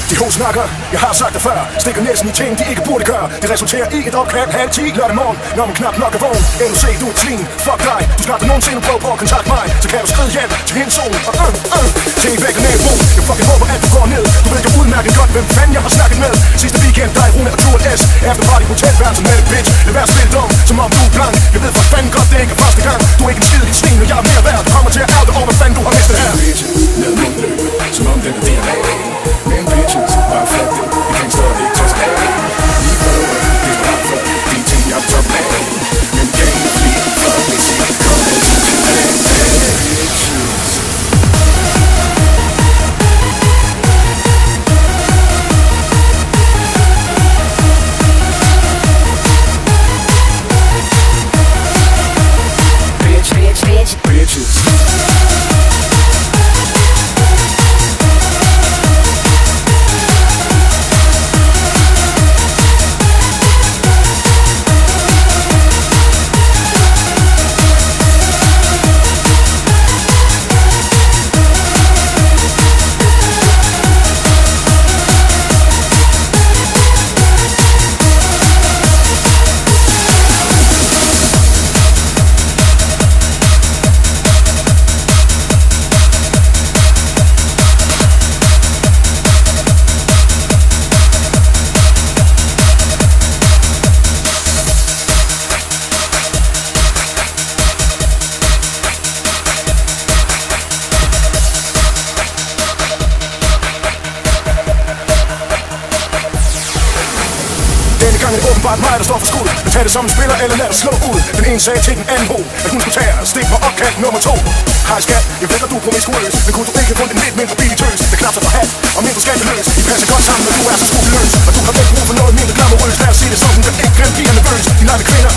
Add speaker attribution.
Speaker 1: De snakker, jeg har sagt det før. Stikker næsten i ting, de ikke burde gøre. Det resulterer i et opkald halv 10 lørdag morgen, når man knap nok er vågen. LOC, du er clean, fuck dig. Du skal aldrig nogensinde prøve på at kontakte mig. Så kan du skride hjælp til hendes zone. Til en væk og nabo. Jeg fucking håber, at du går ned. Du ved jo udmærket godt, hvem fanden jeg har snakket med. Sidste weekend, dig, Rune og Dual S. Efter party, hotelværelse med et bitch. Lad være spillet om, som om du er blank. Jeg ved for fanden godt, det ikke er første gang. Du er ikke en skid, dit svin, og jeg er mere værd. Du kommer til at ærge over, hvad fanden du har mistet her. Ned mod løbet, som om den er DNA. Men bitches, bare flat det. Vi kan stå og ikke tage skab. Vi prøver, det er bare for de ting, jeg er top af. Men gang er fri, for hvis I kommer til bitches. Åbenbart mig, der står for skud. Men tag det som en spiller, eller lad dig slå ud. Den ene sagde til den anden ho, at hun skulle tage stik på opkald nummer 2. Hej skat, jeg ved, at du er promiskuøs. Men kunne du ikke have fundet en lidt mindre billig tøs? Det knapser for hat og mindre skandaløs. I passer godt sammen, når du er så skrupelløs. Og du har ikke brug for noget mindre glamourøs. Lad os sige det sådan, der ikke græmt piger nervøs. De leger med kvinder,